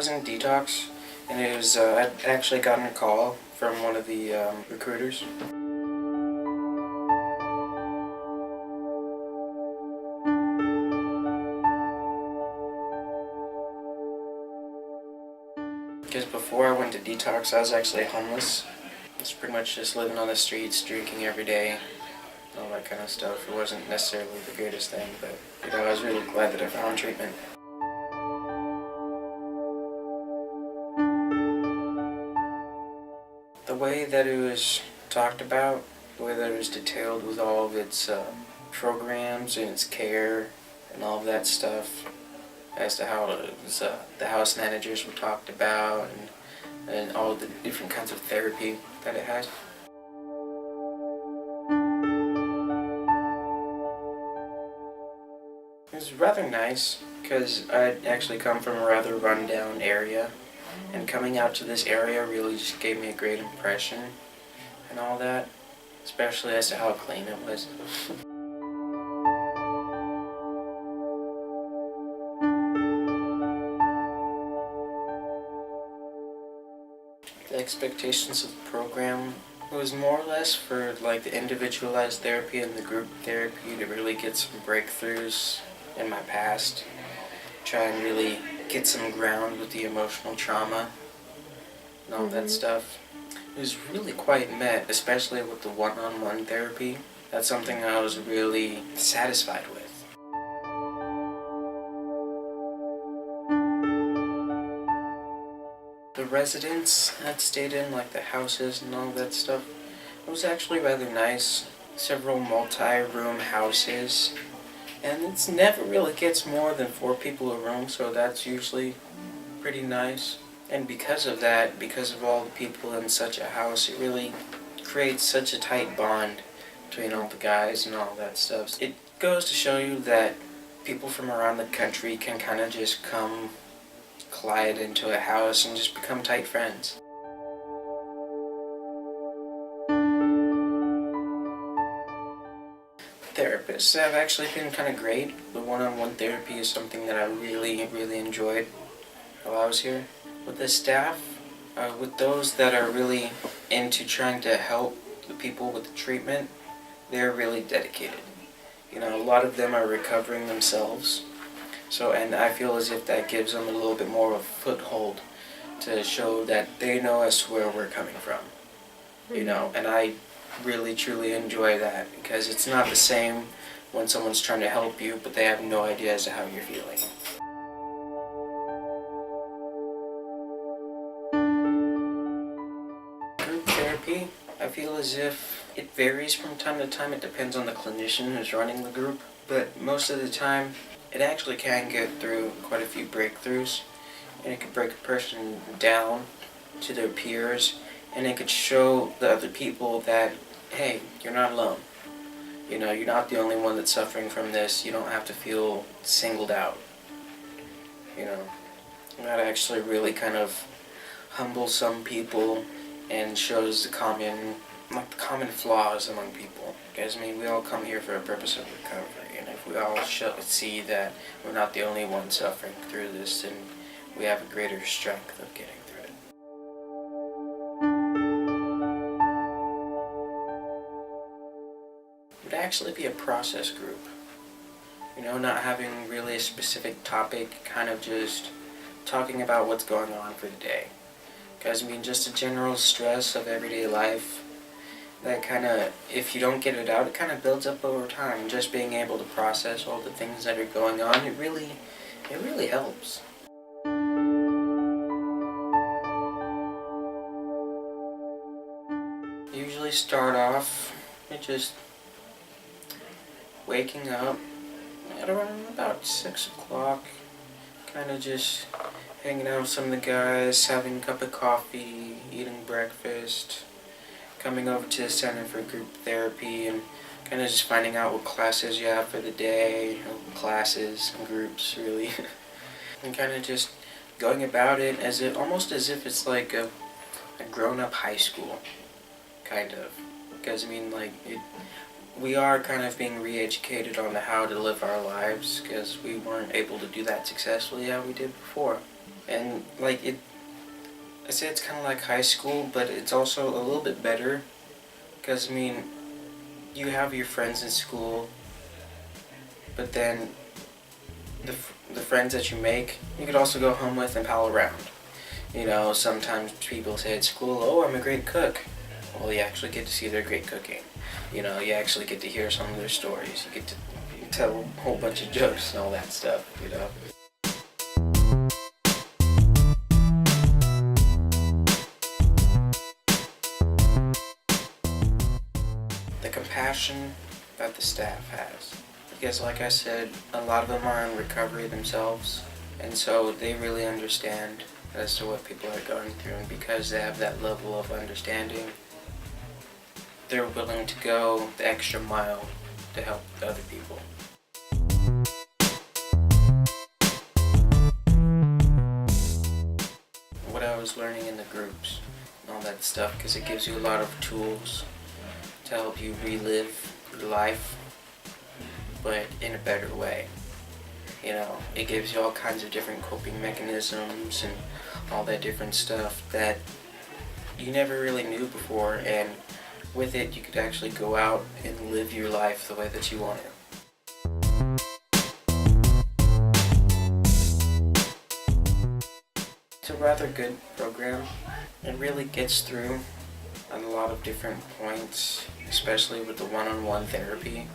was in Detox, and it was I'd actually gotten a call from one of the recruiters. Because before I went to Detox, I was actually homeless. I was pretty much just living on the streets, drinking every day, all that kind of stuff. It wasn't necessarily the greatest thing, but I was really glad that I found treatment. The way that it was talked about, the way that it was detailed with all of its programs and its care and all of that stuff, as to how it was, the house managers were talked about, and all the different kinds of therapy that it has. It was rather nice, because I actually come from a rather run-down area, and coming out to this area really just gave me a great impression and all that, especially as to how clean it was. The expectations of the program, it was more or less for like the individualized therapy and the group therapy to really get some breakthroughs in my past, try and really get some ground with the emotional trauma and all that stuff. It was really quite met, especially with the one-on-one therapy. That's something I was really satisfied with. The residents I'd stayed in, like the houses and all that stuff, it was actually rather nice. Several multi-room houses, and it never really gets more than 4 people a room, so that's usually pretty nice. And because of that, because of all the people in such a house, it really creates such a tight bond between all the guys and all that stuff. It goes to show you that people from around the country can kind of just come collide into a house and just become tight friends. Therapists have actually been kind of great. The one-on-one therapy is something that I really enjoyed while I was here. With the staff, with those that are really into trying to help the people with the treatment, they're really dedicated. A lot of them are recovering themselves. So, and I feel as if that gives them a little bit more of a foothold to show that they know as to where we're coming from. And I really truly enjoy that, because it's not the same when someone's trying to help you but they have no idea as to how you're feeling. Group therapy, I feel as if it varies from time to time. It depends on the clinician who's running the group, but most of the time it actually can get through quite a few breakthroughs, and it could break a person down to their peers, and it could show the other people that, hey, you're not alone. You're not the only one that's suffering from this. You don't have to feel singled out. And that actually really kind of humbles some people and shows the common flaws among people. Because, we all come here for a purpose of recovery, and if we all see that we're not the only one suffering through this, then we have a greater strength of getting through it. It would actually be a process group. Not having really a specific topic, kind of just talking about what's going on for the day. Because, just a general stress of everyday life, that kind of, if you don't get it out, it kind of builds up over time. Just being able to process all the things that are going on, it really helps. Usually start off with just waking up at around about 6 o'clock, kind of just hanging out with some of the guys, having a cup of coffee, eating breakfast, coming over to the center for group therapy, and kind of just finding out what classes you have for the day, classes and groups really, and kind of just going about it almost as if it's like a grown-up high school, kind of. Because we are kind of being re-educated on how to live our lives, because we weren't able to do that successfully how we did before. And like I say it's kind of like high school, but it's also a little bit better because I mean, you have your friends in school, but then the friends that you make, you could also go home with and pal around. You know, sometimes people say at school, "Oh, I'm a great cook." Well, you actually get to see their great cooking. You know, you actually get to hear some of their stories. You get to tell a whole bunch of jokes and all that stuff. You know. The compassion that the staff has. Because like I said, a lot of them are in recovery themselves, and so they really understand as to what people are going through, and because they have that level of understanding, they're willing to go the extra mile to help other people. What I was learning in the groups and all that stuff, because it gives you a lot of tools to help you relive your life, but in a better way. You know, it gives you all kinds of different coping mechanisms and all that different stuff that you never really knew before, and with it you could actually go out and live your life the way that you want to. It's a rather good program. It really gets through a lot of different points, especially with the one-on-one therapy.